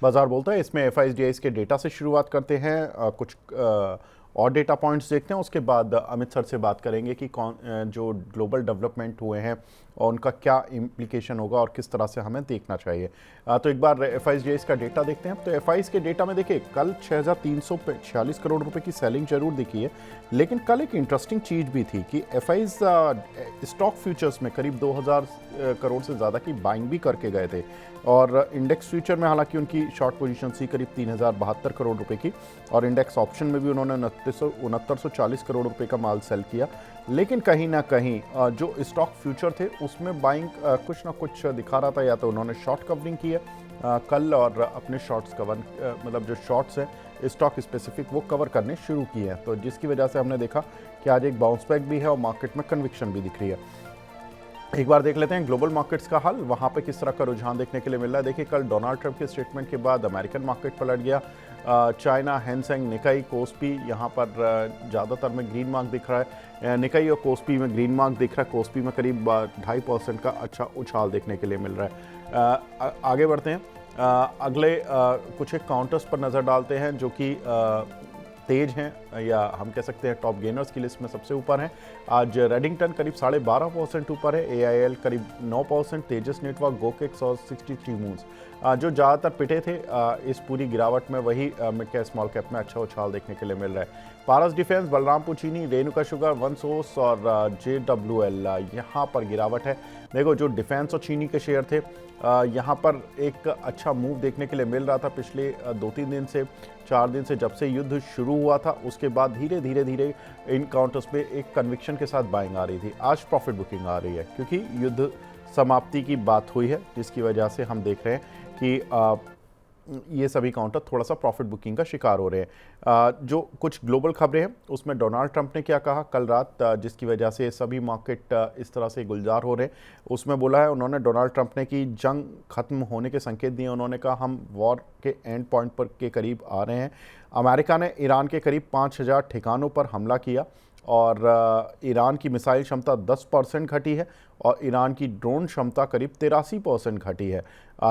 बाजार बोलता है। इसमें एफआईआईज के डेटा से शुरुआत करते हैं, कुछ और डेटा पॉइंट्स देखते हैं, उसके बाद अमित सर से बात करेंगे कि कौन जो ग्लोबल डेवलपमेंट हुए हैं और उनका क्या इम्प्लीकेशन होगा और किस तरह से हमें देखना चाहिए। तो एक बार एफआईआईज का डेटा देखते हैं। तो एफआईआईज के डेटा में देखिए, कल 6,346 करोड़ रुपए की सेलिंग जरूर दिखी है, लेकिन कल एक इंटरेस्टिंग चीज़ भी थी कि एफआईआईज स्टॉक फ्यूचर्स में करीब 2,000 करोड़ से ज़्यादा की बाइंग भी करके गए थे। और इंडेक्स फ्यूचर में हालांकि उनकी शॉर्ट पोजीशन थी करीब 3,072 करोड़ रुपए की, और इंडेक्स ऑप्शन में भी उन्होंने 6940 करोड़ रुपए का माल सेल किया। लेकिन कहीं ना कहीं जो स्टॉक फ्यूचर थे उसमें बाइंग कुछ ना कुछ दिखा रहा था। या तो उन्होंने शॉर्ट कवरिंग की है कल, और अपने शॉर्ट्स कवर मतलब जो शॉर्ट्स हैं स्टॉक स्पेसिफिक वो कवर करने शुरू किए हैं, तो जिसकी वजह से हमने देखा कि आज एक बाउंस बैक भी है और मार्केट में कन्विक्शन भी दिख रही है। एक बार देख लेते हैं ग्लोबल मार्केट्स का हाल, वहाँ पे किस तरह का रुझान देखने के लिए मिल रहा है। देखिए, कल डोनाल्ड ट्रंप के स्टेटमेंट के बाद अमेरिकन मार्केट पलट गया। चाइना, हैंसेंग, निकाई, कोस्पी, यहाँ पर ज़्यादातर में ग्रीन मार्क दिख रहा है। निकाई और कोस्पी में ग्रीन मार्क दिख रहा है। कोस्पी में करीब 2.5% का अच्छा उछाल देखने के लिए मिल रहा है। आगे बढ़ते हैं, अगले कुछ एक काउंटर्स पर नज़र डालते हैं जो कि तेज हैं, या हम कह सकते हैं टॉप गेनर्स की लिस्ट में सबसे ऊपर हैं। आज रेडिंगटन करीब 12.5% ऊपर है, एआईएल करीब 9%, तेजस नेटवर्क, गोकेक्स और 63 मूव्स जो ज़्यादातर पिटे थे इस पूरी गिरावट में, वही मिड कैप स्मॉल कैप में अच्छा उछाल देखने के लिए मिल रहा है। पारस डिफेंस, बलरामपुर चीनी, रेणुका शुगर, वनसोर्स और जेडब्ल्यूएल यहाँ पर गिरावट है। देखो, जो डिफेंस और चीनी के शेयर थे यहाँ पर एक अच्छा मूव देखने के लिए मिल रहा था पिछले 2-3 दिन से, 4 दिन से, जब से युद्ध शुरू हुआ था। उसके बाद धीरे धीरे इन काउंटर्स पे एक कन्विक्शन के साथ बाइंग आ रही थी। आज प्रॉफिट बुकिंग आ रही है क्योंकि युद्ध समाप्ति की बात हुई है, जिसकी वजह से हम देख रहे हैं कि ये सभी काउंटर थोड़ा सा प्रॉफिट बुकिंग का शिकार हो रहे हैं। जो कुछ ग्लोबल खबरें हैं उसमें डोनाल्ड ट्रंप ने क्या कहा कल रात, जिसकी वजह से सभी मार्केट इस तरह से गुलजार हो रहे हैं। उसमें बोला है उन्होंने, डोनाल्ड ट्रंप ने, कि जंग खत्म होने के संकेत दिए। उन्होंने कहा हम वॉर के एंड पॉइंट पर के करीब आ रहे हैं। अमेरिका ने ईरान के करीब 5,000 ठिकानों पर हमला किया और ईरान की मिसाइल क्षमता 10% घटी है और ईरान की ड्रोन क्षमता करीब 83% घटी है।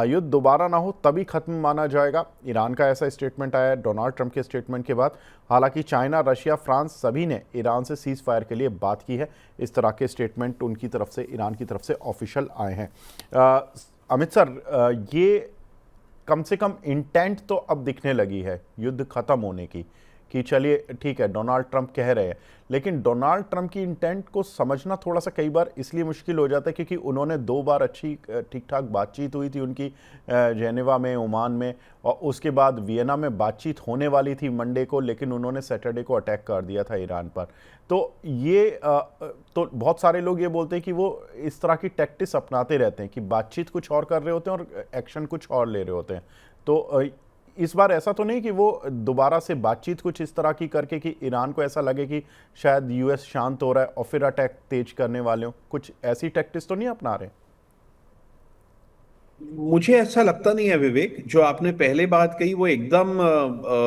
युद्ध दोबारा ना हो तभी खत्म माना जाएगा, ईरान का ऐसा स्टेटमेंट आया है डोनाल्ड ट्रंप के स्टेटमेंट के बाद। हालांकि चाइना, रशिया, फ्रांस सभी ने ईरान से सीज फायर के लिए बात की है। इस तरह के स्टेटमेंट उनकी तरफ से, ईरान की तरफ से ऑफिशियल आए हैं। अमित सर, ये कम से कम इंटेंट तो अब दिखने लगी है युद्ध खत्म होने की, कि चलिए ठीक है डोनाल्ड ट्रंप कह रहे हैं, लेकिन डोनाल्ड ट्रंप की इंटेंट को समझना थोड़ा सा कई बार इसलिए मुश्किल हो जाता है क्योंकि उन्होंने 2 बार अच्छी ठीक ठाक बातचीत हुई थी उनकी जेनेवा में, ओमान में, और उसके बाद वियना में बातचीत होने वाली थी मंडे को, लेकिन उन्होंने सैटरडे को अटैक कर दिया था ईरान पर। तो ये तो बहुत सारे लोग ये बोलते हैं कि वो इस तरह की टैक्टिक्स अपनाते रहते हैं कि बातचीत कुछ और कर रहे होते हैं और एक्शन कुछ और ले रहे होते हैं। तो इस बार ऐसा तो नहीं कि वो दोबारा से बातचीत कुछ इस तरह की करके कि ईरान को ऐसा लगे कि शायद यूएस शांत हो रहा है और फिर अटैक तेज करने वाले हो, कुछ ऐसी टैक्टिक्स तो नहीं अपना रहे? मुझे ऐसा लगता नहीं है विवेक। जो आपने पहले बात कही वो एकदम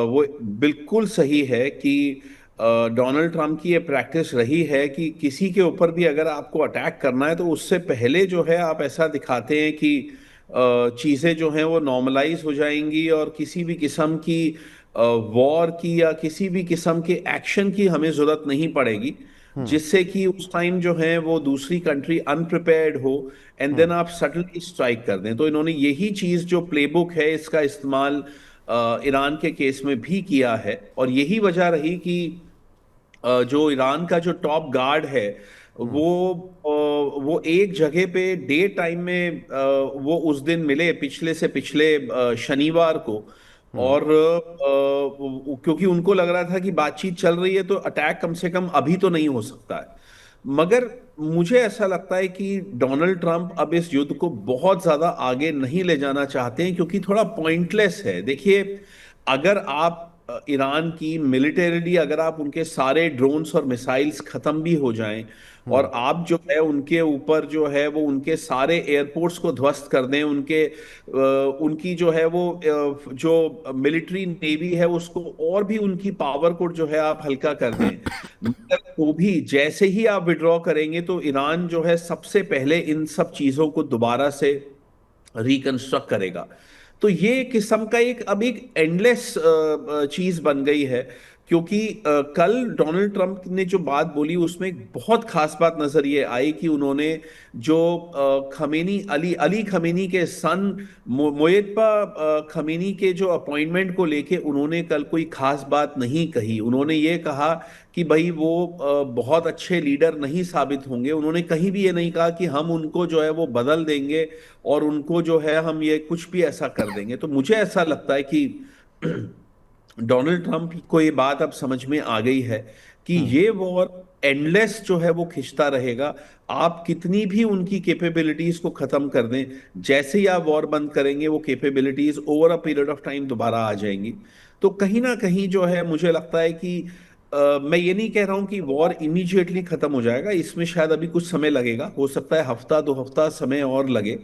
वो बिल्कुल सही है कि डोनाल्ड ट्रंप की ये प्रैक्टिस रही है कि किसी के ऊपर भी अगर आपको अटैक करना है तो उससे पहले जो है आप ऐसा दिखाते हैं कि चीजें जो हैं वो नॉर्मलाइज हो जाएंगी और किसी भी किस्म की वॉर की या किसी भी किस्म के एक्शन की हमें जरूरत नहीं पड़ेगी, हम्म। जिससे कि उस टाइम जो है वो दूसरी कंट्री अनप्रिपेयर्ड हो एंड देन हम्म। आप सडनली स्ट्राइक कर दें। तो इन्होंने यही चीज जो प्लेबुक है इसका इस्तेमाल ईरान के केस में भी किया है, और यही वजह रही कि जो ईरान का जो टॉप गार्ड है हम्म। वो एक जगह पे डे टाइम में वो उस दिन मिले पिछले से पिछले शनिवार को। हम्म। और क्योंकि उनको लग रहा था कि बातचीत चल रही है तो अटैक कम से कम अभी तो नहीं हो सकता है। मगर मुझे ऐसा लगता है कि डोनाल्ड ट्रंप अब इस युद्ध को बहुत ज्यादा आगे नहीं ले जाना चाहते हैं क्योंकि थोड़ा पॉइंटलेस है। देखिए, अगर आप ईरान की मिलिटरीली अगर आप उनके सारे ड्रोन्स और मिसाइल्स खत्म भी हो जाएं हम्म। और आप जो है उनके ऊपर जो है वो उनके सारे एयरपोर्ट्स को ध्वस्त कर दें, उनकी जो है वो जो मिलिट्री नेवी है उसको और भी उनकी पावर को जो है आप हल्का कर दें, मगर तो भी जैसे ही आप विड्रॉ करेंगे तो ईरान जो है सबसे पहले इन सब चीजों को दोबारा से रिकंस्ट्रक्ट करेगा। तो ये एक किस्म का एक अब एक एंडलेस चीज बन गई है, क्योंकि कल डोनाल्ड ट्रंप ने जो बात बोली उसमें एक बहुत खास बात नजर ये आई कि उन्होंने जो खमेनी अली अली खमेनी के सन मोयत्तबा खमेनी के जो अपॉइंटमेंट को लेके उन्होंने कल कोई खास बात नहीं कही। उन्होंने ये कहा कि भाई वो बहुत अच्छे लीडर नहीं साबित होंगे। उन्होंने कहीं भी ये नहीं कहा कि हम उनको जो है वो बदल देंगे और उनको जो है हम ये कुछ भी ऐसा कर देंगे। तो मुझे ऐसा लगता है कि डोनाल्ड ट्रंप को ये बात अब समझ में आ गई है कि ये वॉर एंडलेस जो है वो खिंचता रहेगा। आप कितनी भी उनकी कैपेबिलिटीज को खत्म कर दें, जैसे ही आप वॉर बंद करेंगे वो capabilities over a period of time दोबारा आ जाएंगी। तो कहीं ना कहीं जो है मुझे लगता है कि मैं ये नहीं कह रहा हूं कि वॉर इमीडिएटली खत्म हो जाएगा, इसमें शायद अभी कुछ समय लगेगा, हो सकता है हफ्ता 2 हफ्ता समय और लगे।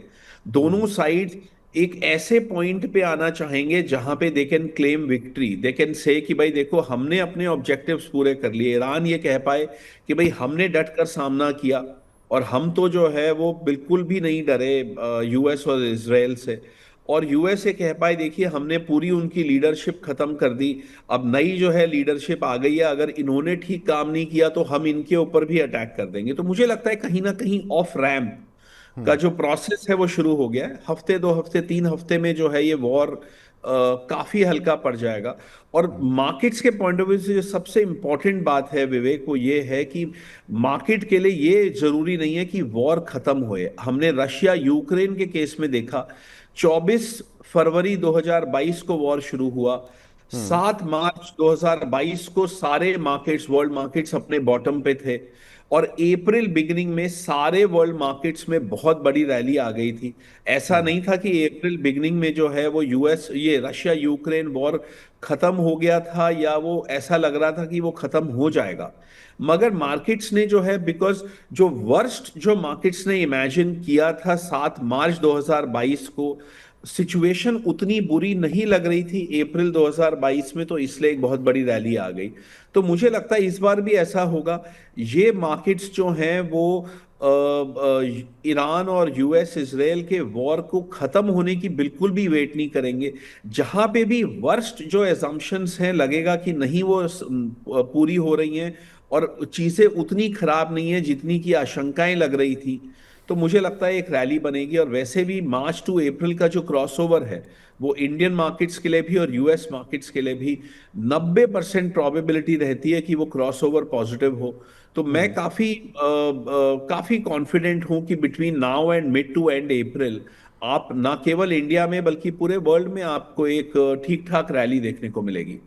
दोनों साइड एक ऐसे पॉइंट पे आना चाहेंगे जहां पे they can claim victory, they can say कि भाई देखो हमने अपने ऑब्जेक्टिव्स पूरे कर लिए। ईरान ये कह पाए कि भाई हमने डट कर सामना किया और हम तो जो है वो बिल्कुल भी नहीं डरे यूएस और इसराइल से। और यूएस ये कह पाए देखिए हमने पूरी उनकी लीडरशिप खत्म कर दी, अब नई जो है लीडरशिप आ गई है, अगर इन्होंने ठीक काम नहीं किया तो हम इनके ऊपर भी अटैक कर देंगे। तो मुझे लगता है कहीं ना कहीं ऑफ रैम्प का जो प्रोसेस है वो शुरू हो गया है। हफ्ते 2 हफ्ते 3 हफ्ते में जो है ये वॉर काफी हल्का पड़ जाएगा। और मार्केट्स के पॉइंट ऑफ व्यू से जो सबसे इंपॉर्टेंट बात है विवेक, वो ये है कि मार्केट के लिए ये जरूरी नहीं है कि वॉर खत्म होए। हमने रशिया यूक्रेन के केस में देखा, 24 फरवरी 2022 को वॉर शुरू हुआ, 7 मार्च 2022 को सारे मार्केट्स, वर्ल्ड मार्केट्स अपने बॉटम पे थे, और अप्रैल बिगिनिंग में सारे वर्ल्ड मार्केट्स में बहुत बड़ी रैली आ गई थी। ऐसा नहीं था कि अप्रैल बिगिनिंग में जो है वो यूएस ये रशिया यूक्रेन वॉर खत्म हो गया था या वो ऐसा लग रहा था कि वो खत्म हो जाएगा। मगर मार्केट्स ने जो है, बिकॉज जो वर्स्ट जो मार्केट्स ने इमेजिन किया था 7 मार्च 2022 को, सिचुएशन उतनी बुरी नहीं लग रही थी अप्रैल 2022 में, तो इसलिए एक बहुत बड़ी रैली आ गई। तो मुझे लगता है इस बार भी ऐसा होगा। ये मार्केट्स जो हैं वो ईरान और यूएस इसराइल के वॉर को खत्म होने की बिल्कुल भी वेट नहीं करेंगे। जहां पे भी वर्स्ट जो एजम्पशंस हैं लगेगा कि नहीं वो पूरी हो रही हैं और चीजें उतनी खराब नहीं है जितनी की आशंकाएं लग रही थी, तो मुझे लगता है एक रैली बनेगी। और वैसे भी मार्च टू अप्रैल का जो क्रॉसओवर है वो इंडियन मार्केट्स के लिए भी और यूएस मार्केट्स के लिए भी 90% प्रोबेबिलिटी रहती है कि वो क्रॉसओवर पॉजिटिव हो। तो मैं काफी कॉन्फिडेंट हूं कि between now and mid to end April आप ना केवल इंडिया में बल्कि पूरे वर्ल्ड में आपको एक ठीक ठाक रैली देखने को मिलेगी।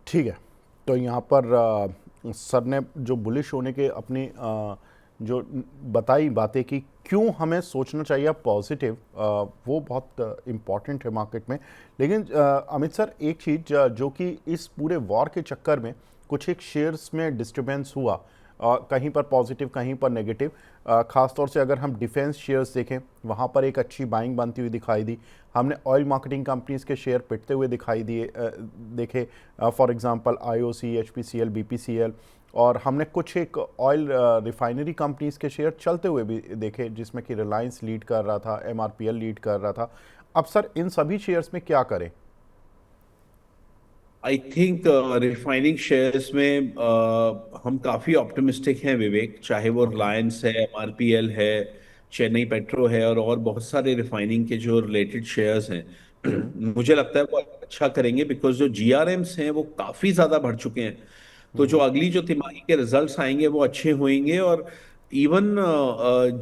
ठीक है। तो यहाँ पर सर ने जो बुलिश होने के अपनी जो बताई बातें कि क्यों हमें सोचना चाहिए पॉजिटिव, वो बहुत इम्पॉर्टेंट है मार्केट में। लेकिन अमित सर, एक चीज़ जो कि इस पूरे वॉर के चक्कर में कुछ एक शेयर्स में डिस्टर्बेंस हुआ, कहीं पर पॉजिटिव कहीं पर नेगेटिव, ख़ासतौर से अगर हम डिफेंस शेयर्स देखें वहाँ पर एक अच्छी बाइंग बनती हुई दिखाई दी। हमने ऑयल मार्केटिंग कंपनीज़ के शेयर पिटते हुए दिखाई दिए देखे, for example IOC, HPCL, BPCL, और हमने कुछ एक ऑयल रिफाइनरी कंपनीज़ के शेयर चलते हुए भी देखे जिसमें कि रिलायंस लीड कर रहा था, एमआरपीएल लीड कर रहा था। अब सर इन सभी शेयर्स में क्या करें? आई थिंक रिफाइनिंग शेयर्स में हम काफी ऑप्टिमिस्टिक हैं विवेक, चाहे वो ओके। रिलायंस है, एमआरपीएल है, चेन्नई पेट्रो है, और बहुत सारे रिफाइनिंग के जो रिलेटेड शेयर्स हैं मुझे लगता है वो अच्छा करेंगे, बिकॉज जो जीआरएम्स हैं वो काफी ज्यादा बढ़ चुके हैं। तो जो अगली जो तिमाही के रिजल्ट्स आएंगे वो अच्छे होंगे, और इवन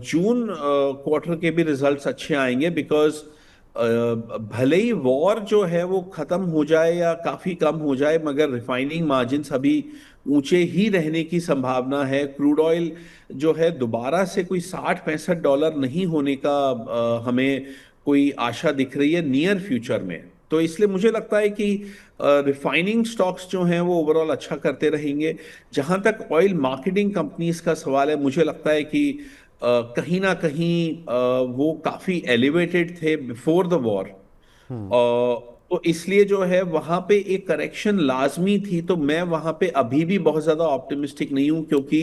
जून क्वार्टर के भी रिजल्ट्स अच्छे आएंगे, बिकॉज भले ही वॉर जो है वो खत्म हो जाए या काफी कम हो जाए, मगर रिफाइनिंग मार्जिन्स अभी ऊंचे ही रहने की संभावना है। क्रूड ऑयल जो है दोबारा से कोई 60-65 डॉलर नहीं होने का हमें कोई आशा दिख रही है नियर फ्यूचर में। तो इसलिए मुझे लगता है कि रिफाइनिंग स्टॉक्स जो हैं वो ओवरऑल अच्छा करते रहेंगे। जहां तक ऑयल मार्केटिंग कंपनीज का सवाल है, मुझे लगता है कि कहीं ना कहीं वो काफी एलिवेटेड थे बिफोर द वॉर, तो इसलिए जो है वहां पे एक करेक्शन लाजमी थी। तो मैं वहां पे अभी भी बहुत ज्यादा ऑप्टिमिस्टिक नहीं हूं, क्योंकि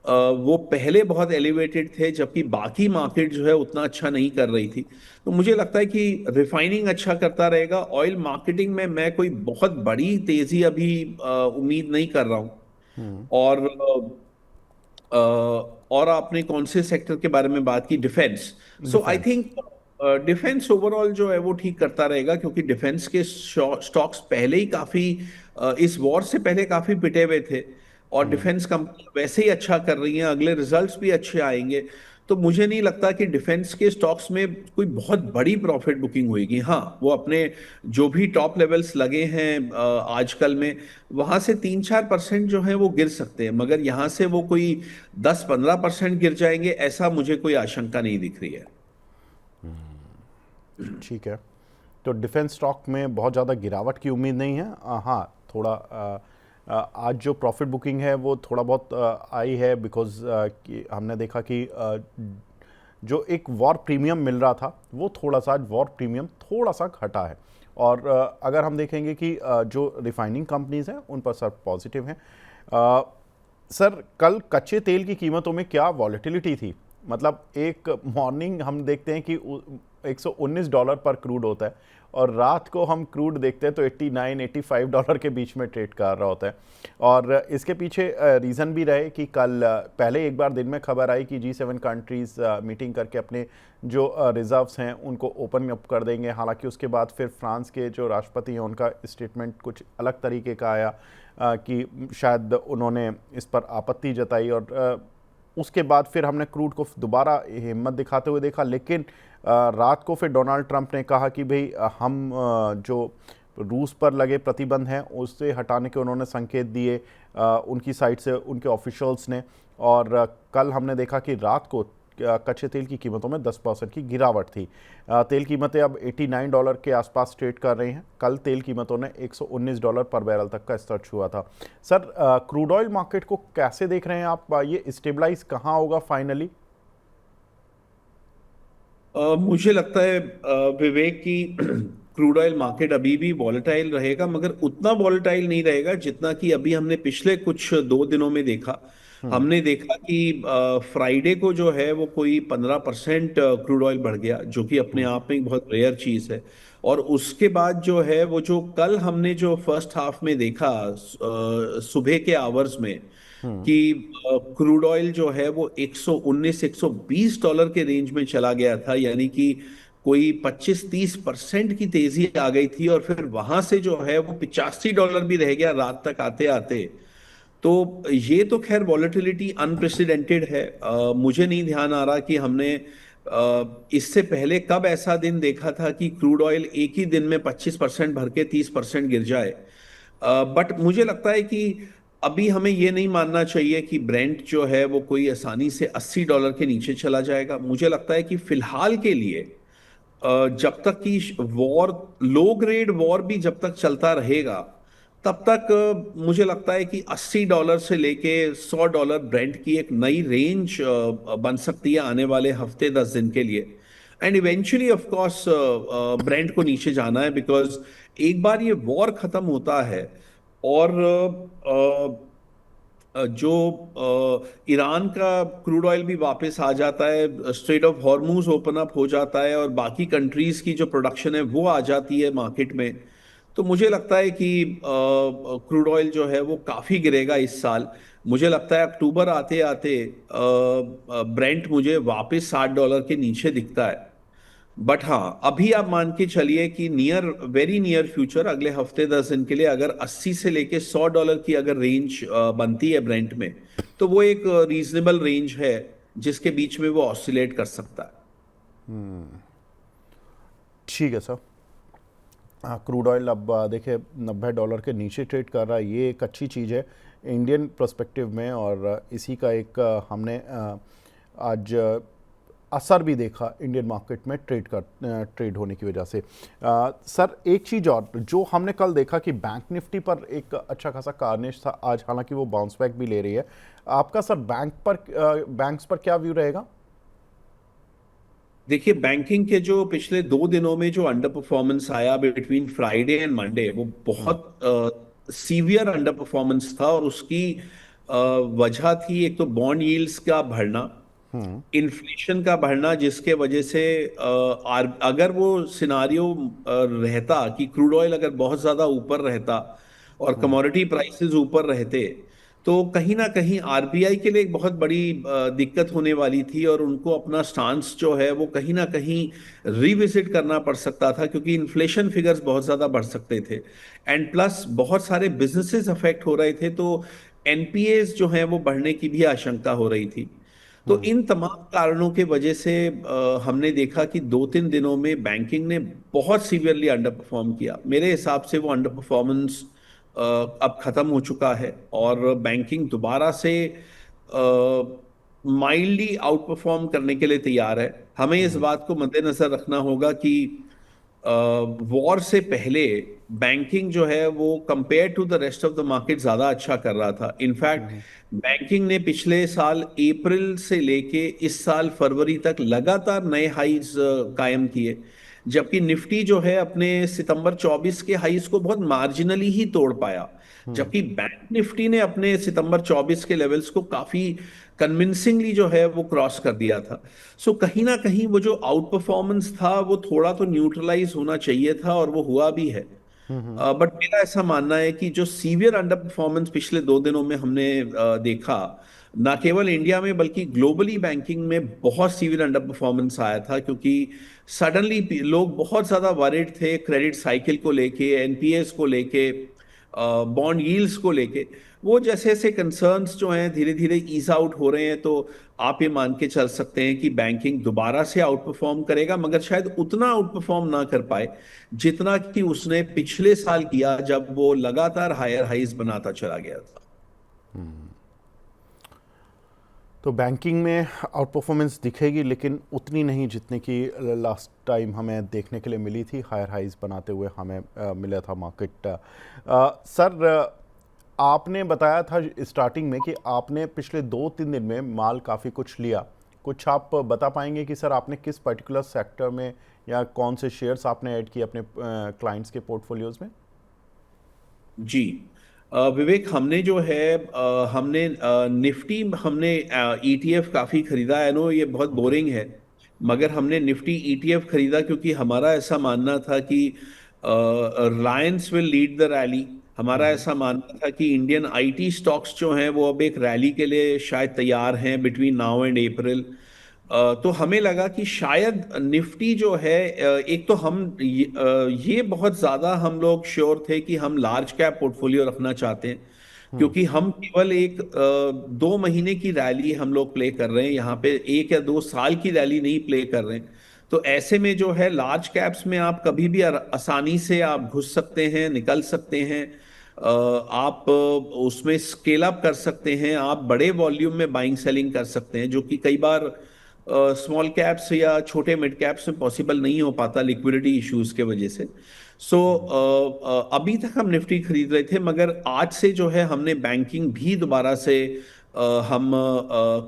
वो पहले बहुत एलिवेटेड थे, जबकि बाकी मार्केट जो है उतना अच्छा नहीं कर रही थी। तो मुझे लगता है कि रिफाइनिंग अच्छा करता रहेगा। ऑयल मार्केटिंग में मैं कोई बहुत बड़ी तेजी अभी उम्मीद नहीं कर रहा हूँ। और और आपने कौन से सेक्टर के बारे में बात की? डिफेंस। सो आई डिफेंस। थिंक डिफेंस ओवरऑल जो है वो ठीक करता रहेगा, क्योंकि डिफेंस के स्टॉक्स पहले ही काफी इस वॉर से पहले काफी पिटे हुए थे। और डिफेंस कंपनी वैसे ही अच्छा कर रही हैं, अगले रिजल्ट्स भी अच्छे आएंगे। तो मुझे नहीं लगता कि डिफेंस के स्टॉक्स में कोई बहुत बड़ी प्रॉफिट बुकिंग होगी। हाँ, वो अपने जो भी टॉप लेवल्स लगे हैं आजकल में, वहां से 3-4% जो है वो गिर सकते हैं, मगर यहां से वो कोई 10-15% गिर जाएंगे, ऐसा मुझे कोई आशंका नहीं दिख रही है। ठीक है। तो डिफेंस स्टॉक में बहुत ज़्यादा गिरावट की उम्मीद नहीं है। हाँ, थोड़ा आज जो प्रॉफिट बुकिंग है वो थोड़ा बहुत आई है, बिकॉज कि हमने देखा कि जो एक वॉर प्रीमियम मिल रहा था वो थोड़ा सा आज वॉर प्रीमियम थोड़ा सा घटा है। और अगर हम देखेंगे कि जो रिफाइनिंग कंपनीज हैं उन पर सर पॉजिटिव हैं। सर, कल कच्चे तेल की कीमतों में क्या वॉलेटिलिटी थी? मतलब एक मॉर्निंग हम देखते हैं कि $119 पर क्रूड होता है, और रात को हम क्रूड देखते हैं तो 89-85 के बीच में ट्रेड कर रहा होता है। और इसके पीछे रीज़न भी रहे कि कल पहले एक बार दिन में खबर आई कि G7 कंट्रीज़ मीटिंग करके अपने जो रिजर्व्स हैं उनको ओपन अप कर देंगे। हालांकि उसके बाद फिर फ्रांस के जो राष्ट्रपति हैं उनका स्टेटमेंट कुछ अलग तरीके का आया, कि शायद उन्होंने इस पर आपत्ति जताई। और उसके बाद फिर हमने क्रूड को दोबारा हिम्मत दिखाते हुए देखा। लेकिन रात को फिर डोनाल्ड ट्रंप ने कहा कि भाई हम जो रूस पर लगे प्रतिबंध हैं उससे हटाने के उन्होंने संकेत दिए उनकी साइड से, उनके ऑफिशियल्स ने। और कल हमने देखा कि रात को कच्चे तेल की कीमतों में 10% की गिरावट थी। तेल कीमतें अब $89 के आसपास ट्रेड कर रही हैं। कल तेल कीमतों ने $119 पर बैरल तक का स्तर छुआ था। सर, क्रूड ऑयल मार्केट को कैसे देख रहे हैं आप? ये स्टेबलाइज कहाँ होगा फाइनली? मुझे लगता है विवेक की क्रूड ऑयल मार्केट अभी भी वॉलेटाइल रहेगा, मगर उतना वॉलेटाइल नहीं रहेगा जितना कि अभी हमने पिछले कुछ 2 दिनों में देखा। हमने देखा कि फ्राइडे को जो है वो कोई 15% क्रूड ऑयल बढ़ गया, जो कि अपने आप में एक बहुत रेयर चीज है। और उसके बाद जो है वो जो कल हमने जो फर्स्ट हाफ में देखा सुबह के आवर्स में, कि क्रूड ऑयल जो है वो 119-120 के रेंज में चला गया था, यानी कि कोई 25-30% की तेजी आ गई थी। और फिर वहां से जो है वो $85 भी रह गया रात तक आते आते। तो ये तो खैर वॉलेटिलिटी अनप्रेसिडेंटेड है। मुझे नहीं ध्यान आ रहा कि हमने इससे पहले कब ऐसा दिन देखा था कि क्रूड ऑयल एक ही दिन में 25% भर के 30% गिर जाए। बट मुझे लगता है कि अभी हमें ये नहीं मानना चाहिए कि ब्रेंट जो है वो कोई आसानी से $80 के नीचे चला जाएगा। मुझे लगता है कि फिलहाल के लिए जब तक कि वॉर, लो ग्रेड वॉर भी जब तक चलता रहेगा, तब तक मुझे लगता है कि $80 से लेके $100 ब्रेंट की एक नई रेंज बन सकती है आने वाले हफ्ते 10 दिन के लिए। And eventually of course Brent को नीचे जाना है, बिकॉज एक बार ये वॉर खत्म होता है और जो ईरान का क्रूड ऑयल भी वापस आ जाता है, straight of Hormuz open up हो जाता है और बाकी कंट्रीज की जो प्रोडक्शन है वो आ जाती है मार्केट में, तो मुझे लगता है कि क्रूड ऑयल जो है वो काफी गिरेगा इस साल। मुझे लगता है अक्टूबर आते आते ब्रेंट मुझे वापस $60 के नीचे दिखता है। बट हाँ, अभी आप मान के चलिए कि नियर, वेरी नियर फ्यूचर, अगले हफ्ते 10 दिन के लिए अगर 80 से लेके $100 की अगर रेंज बनती है ब्रेंट में, तो वो एक रीजनेबल रेंज है जिसके बीच में वो ऑसिलेट कर सकता है। ठीक है सर। क्रूड ऑयल अब देखिए $90 के नीचे ट्रेड कर रहा है, ये एक अच्छी चीज़ है इंडियन पर्सपेक्टिव में। और इसी का एक हमने आज असर भी देखा इंडियन मार्केट में ट्रेड होने की वजह से। सर, एक चीज़ और जो हमने कल देखा कि बैंक निफ्टी पर एक अच्छा खासा कार्नेज था आज, हालांकि वो बाउंस बैक भी ले रही है। आपका सर बैंक्स पर क्या व्यू रहेगा? देखिए, बैंकिंग के जो पिछले 2 दिनों में जो अंडर परफॉर्मेंस आया बिटवीन फ्राइडे एंड मंडे, वो बहुत सीवियर अंडर परफॉर्मेंस था। और उसकी वजह थी एक तो बॉन्ड यील्ड्स का बढ़ना, इन्फ्लेशन का बढ़ना, जिसके वजह से अगर वो सिनारियो रहता कि क्रूड ऑयल अगर बहुत ज्यादा ऊपर रहता और कमोडिटी प्राइसेस ऊपर रहते, तो कहीं ना कहीं आरबीआई के लिए एक बहुत बड़ी दिक्कत होने वाली थी और उनको अपना स्टांस जो है वो कहीं ना कहीं रिविजिट करना पड़ सकता था, क्योंकि इन्फ्लेशन फिगर्स बहुत ज्यादा बढ़ सकते थे एंड प्लस बहुत सारे बिजनेसेस अफेक्ट हो रहे थे, तो एनपीएस जो है वो बढ़ने की भी आशंका हो रही थी। तो इन तमाम कारणों के वजह से हमने देखा कि 2-3 दिनों में बैंकिंग ने बहुत सीवियरली अंडर परफॉर्म किया। मेरे हिसाब से वो अंडर परफॉर्मेंस अब खत्म हो चुका है और बैंकिंग दोबारा से माइल्डली आउट परफॉर्म करने के लिए तैयार है। हमें इस बात को मद्देनजर रखना होगा कि वॉर से पहले बैंकिंग जो है वो compare to the rest of the market ज्यादा अच्छा कर रहा था। इनफैक्ट बैंकिंग ने पिछले साल अप्रैल से लेके इस साल फरवरी तक लगातार नए हाईज कायम किए, जबकि निफ्टी जो है अपने सितंबर 24 के हाईज को बहुत मार्जिनली ही तोड़ पाया, जबकि बैंक निफ्टी ने अपने सितंबर 24 के लेवल्स को काफी कन्विंसिंगली जो है वो क्रॉस कर दिया था। सो कहीं ना कहीं वो जो आउट परफॉर्मेंस था वो थोड़ा तो न्यूट्रलाइज होना चाहिए था और वो हुआ भी है। बट मेरा ऐसा मानना है कि जो सीवियर अंडर परफॉर्मेंस पिछले 2 दिनों में हमने देखा, ना केवल इंडिया में बल्कि ग्लोबली बैंकिंग में बहुत सीवियर अंडर परफॉर्मेंस आया था, क्योंकि सडनली लोग बहुत ज्यादा वरिड थे क्रेडिट साइकिल को लेके, एनपीएस को लेके, बॉन्ड यील्ड्स को लेके। वो जैसे जैसे कंसर्न्स जो हैं धीरे धीरे ईज आउट हो रहे हैं, तो आप ये मान के चल सकते हैं कि बैंकिंग दोबारा से आउट परफॉर्म करेगा, मगर शायद उतना आउट परफॉर्म ना कर पाए जितना कि उसने पिछले साल किया जब वो लगातार हायर हाइज बनाता चला गया था। तो बैंकिंग में आउट परफॉर्मेंस दिखेगी, लेकिन उतनी नहीं जितनी कि लास्ट टाइम हमें देखने के लिए मिली थी। हायर हाइज बनाते हुए हमें मिला था मार्केट। सर, आपने बताया था स्टार्टिंग में कि आपने पिछले 2-3 दिन में माल काफ़ी कुछ लिया। कुछ आप बता पाएंगे कि सर आपने किस पर्टिकुलर सेक्टर में या कौन से शेयर्स आपने ऐड किए अपने क्लाइंट्स के पोर्टफोलियोज में? जी, विवेक, हमने जो है हमने निफ्टी, हमने ईटीएफ काफी खरीदा है। नो ये बहुत ओके। बोरिंग है, मगर हमने निफ्टी ईटीएफ खरीदा क्योंकि हमारा ऐसा मानना था कि Reliance will lead the rally. हमारा ऐसा मानना था कि इंडियन आईटी स्टॉक्स जो हैं वो अब एक रैली के लिए शायद तैयार हैं बिटवीन नाउ एंड अप्रैल। तो हमें लगा कि शायद निफ्टी जो है, एक तो ये बहुत ज्यादा हम लोग श्योर थे कि हम लार्ज कैप पोर्टफोलियो रखना चाहते हैं, क्योंकि हम केवल एक 2 महीने की रैली हम लोग प्ले कर रहे हैं यहाँ पे, 1 या 2 साल की रैली नहीं प्ले कर रहे हैं। तो ऐसे में जो है लार्ज कैप्स में आप कभी भी आसानी से आप घुस सकते हैं, निकल सकते हैं, आप उसमें स्केल अप कर सकते हैं, आप बड़े वॉल्यूम में बाइंग सेलिंग कर सकते हैं, जो कि कई बार स्मॉल कैप्स या छोटे मिड कैप्स में पॉसिबल नहीं हो पाता लिक्विडिटी इश्यूज के वजह से। सो अभी तक हम निफ्टी खरीद रहे थे, मगर आज से जो है हमने बैंकिंग भी दोबारा से हम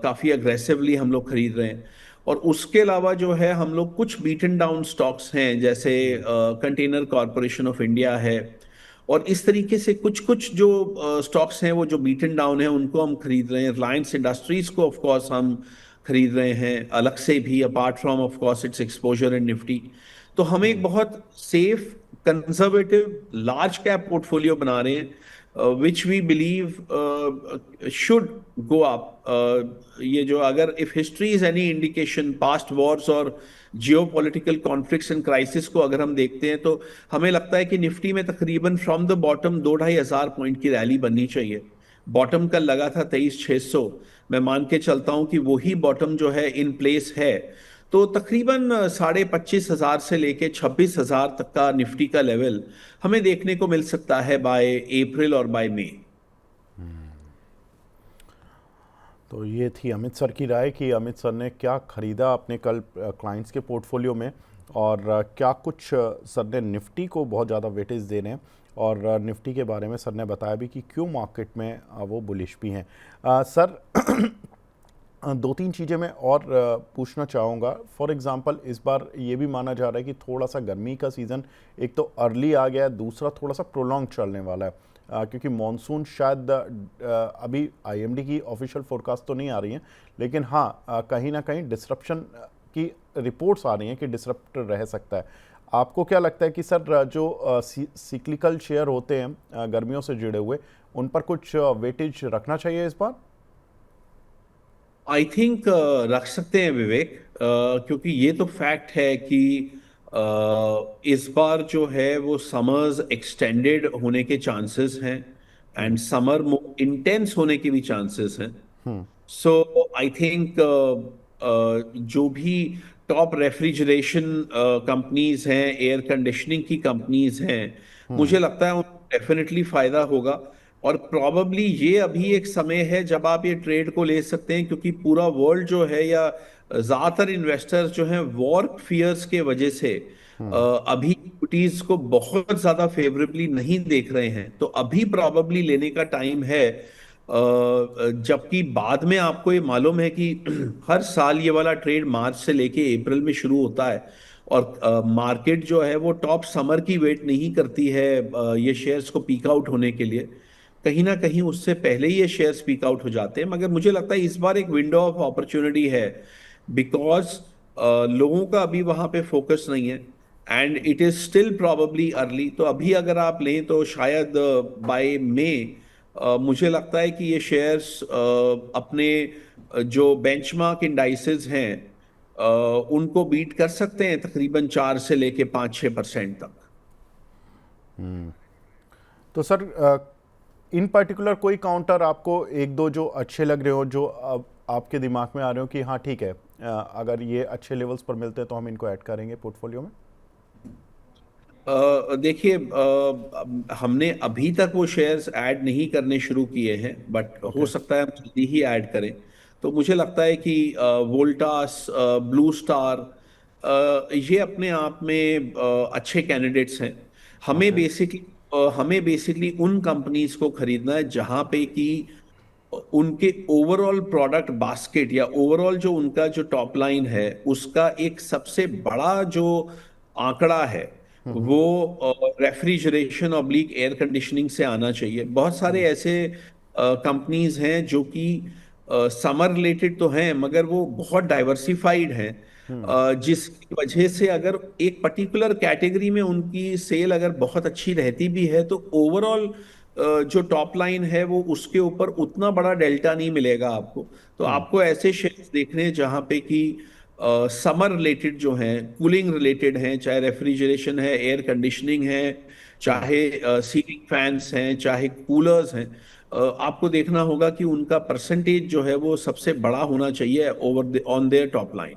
काफी अग्रेसिवली हम लोग खरीद रहे हैं। और उसके अलावा जो है हम लोग कुछ बीटन डाउन स्टॉक्स हैं, जैसे कंटेनर कॉरपोरेशन ऑफ इंडिया है, और इस तरीके से कुछ कुछ जो स्टॉक्स हैं वो जो बीटन डाउन है उनको हम खरीद रहे हैं। रिलायंस इंडस्ट्रीज को ऑफ कोर्स हम खरीद रहे हैं अलग से भी, apart from of course it's exposure in Nifty. तो हम एक बहुत safe, conservative, large cap portfolio बना रहे हैं, which we believe should go up. ये जो, अगर if history is any indication, past wars और geo political conflicts and crisis को अगर हम देखते हैं, तो हमें लगता है कि निफ्टी में तकरीबन फ्रॉम द बॉटम 2-2.5 हजार पॉइंट की रैली बननी चाहिए। बॉटम कल लगा था 23,600, मैं मान के चलता हूं कि वही बॉटम जो है इन प्लेस है। तो तकरीबन 25,500 से लेके 26,000 तक का निफ्टी का लेवल हमें देखने को मिल सकता है बाय अप्रैल और बाय मई। तो ये थी अमित सर की राय कि अमित सर ने क्या खरीदा अपने कल क्लाइंट्स के पोर्टफोलियो में, और क्या कुछ सर ने निफ्टी को बहुत ज़्यादा वेटेज दे रहे हैं, और निफ्टी के बारे में सर ने बताया भी कि क्यों मार्केट में वो बुलिश भी हैं। सर, 2-3 चीज़ें मैं और पूछना चाहूँगा। फॉर एग्ज़ाम्पल, इस बार ये भी माना जा रहा है कि थोड़ा सा गर्मी का सीज़न एक तो अर्ली आ गया है, दूसरा थोड़ा सा प्रोलॉन्ग चलने वाला है। क्योंकि मॉनसून शायद अभी आईएमडी की ऑफिशियल फोरकास्ट तो नहीं आ रही है, लेकिन हाँ कहीं ना कहीं डिसरप्शन की रिपोर्ट्स आ रही हैं कि डिसरप्ट रह सकता है। आपको क्या लगता है कि सर जो सिक्लिकल शेयर होते हैं गर्मियों से जुड़े हुए, उन पर कुछ वेटेज रखना चाहिए इस बार? आई थिंक रख सकते हैं विवेक, क्योंकि ये तो फैक्ट है कि इस बार जो है वो समर्स एक्सटेंडेड होने के चांसेस हैं, एंड समर इंटेंस होने के भी चांसेस हैं। सो आई थिंक जो भी टॉप रेफ्रिजरेशन कंपनीज हैं, एयर कंडीशनिंग की कंपनीज हैं, मुझे लगता है उनको डेफिनेटली फायदा होगा। और प्रॉबली ये अभी एक समय है जब आप ये ट्रेड को ले सकते हैं, क्योंकि पूरा वर्ल्ड जो है या ज्यादातर इन्वेस्टर्स जो हैं वॉर फियर्स के वजह से अभी इक्विटीज को बहुत ज्यादा फेवरेबली नहीं देख रहे हैं। तो अभी प्रॉबली लेने का टाइम है। जबकि बाद में आपको ये मालूम है कि हर साल ये वाला ट्रेड मार्च से लेके अप्रैल में शुरू होता है, और मार्केट जो है वो टॉप समर की वेट नहीं करती है ये शेयर्स को पीक आउट होने के लिए। कहीं ना कहीं उससे पहले ही ये शेयर स्पीक आउट हो जाते हैं। मगर मुझे लगता है इस बार एक विंडो ऑफ अपॉर्चुनिटी है, बिकॉज लोगों का अभी वहां पे फोकस नहीं है, and it is still probably early. तो अभी अगर आप लें तो शायद बाय मई मुझे लगता है कि ये शेयर्स अपने जो बेंचमार्क इंडाइसेस हैं उनको बीट कर सकते हैं, तकरीबन 4 से लेके 5-6% तक। तो सर इन पर्टिकुलर कोई काउंटर आपको एक दो जो अच्छे लग रहे हो, जो अब आपके दिमाग में आ रहे हो कि हाँ ठीक है, अगर ये अच्छे लेवल्स पर मिलते हैं तो हम इनको ऐड करेंगे पोर्टफोलियो में? देखिए, हमने अभी तक वो शेयर्स ऐड नहीं करने शुरू किए हैं, बट हो ओके। सकता है हम जल्दी ही ऐड करें। तो मुझे लगता है कि वोल्टास, ब्लू स्टार, ये अपने आप में अच्छे कैंडिडेट्स हैं। हमें ओके। बेसिकली हमें बेसिकली उन कंपनीज को खरीदना है जहां पे कि उनके ओवरऑल प्रोडक्ट बास्केट या ओवरऑल जो उनका जो टॉप लाइन है उसका एक सबसे बड़ा जो आंकड़ा है वो रेफ्रिजरेशन ऑब्लिक एयर कंडीशनिंग से आना चाहिए। बहुत सारे ऐसे कंपनीज हैं जो कि समर रिलेटेड तो हैं, मगर वो बहुत डाइवर्सिफाइड हैं, जिसकी वजह से अगर एक पर्टिकुलर कैटेगरी में उनकी सेल अगर बहुत अच्छी रहती भी है तो ओवरऑल जो टॉप लाइन है वो उसके ऊपर उतना बड़ा डेल्टा नहीं मिलेगा आपको। तो आपको ऐसे शेयर्स देखने हैं जहां पे कि समर रिलेटेड जो हैं, कूलिंग रिलेटेड हैं, चाहे रेफ्रिजरेशन है, एयर कंडीशनिंग है, चाहे सीलिंग फैंस हैं, चाहे कूलर्स हैं, आपको देखना होगा कि उनका परसेंटेज जो है वो सबसे बड़ा होना चाहिए over on their top line.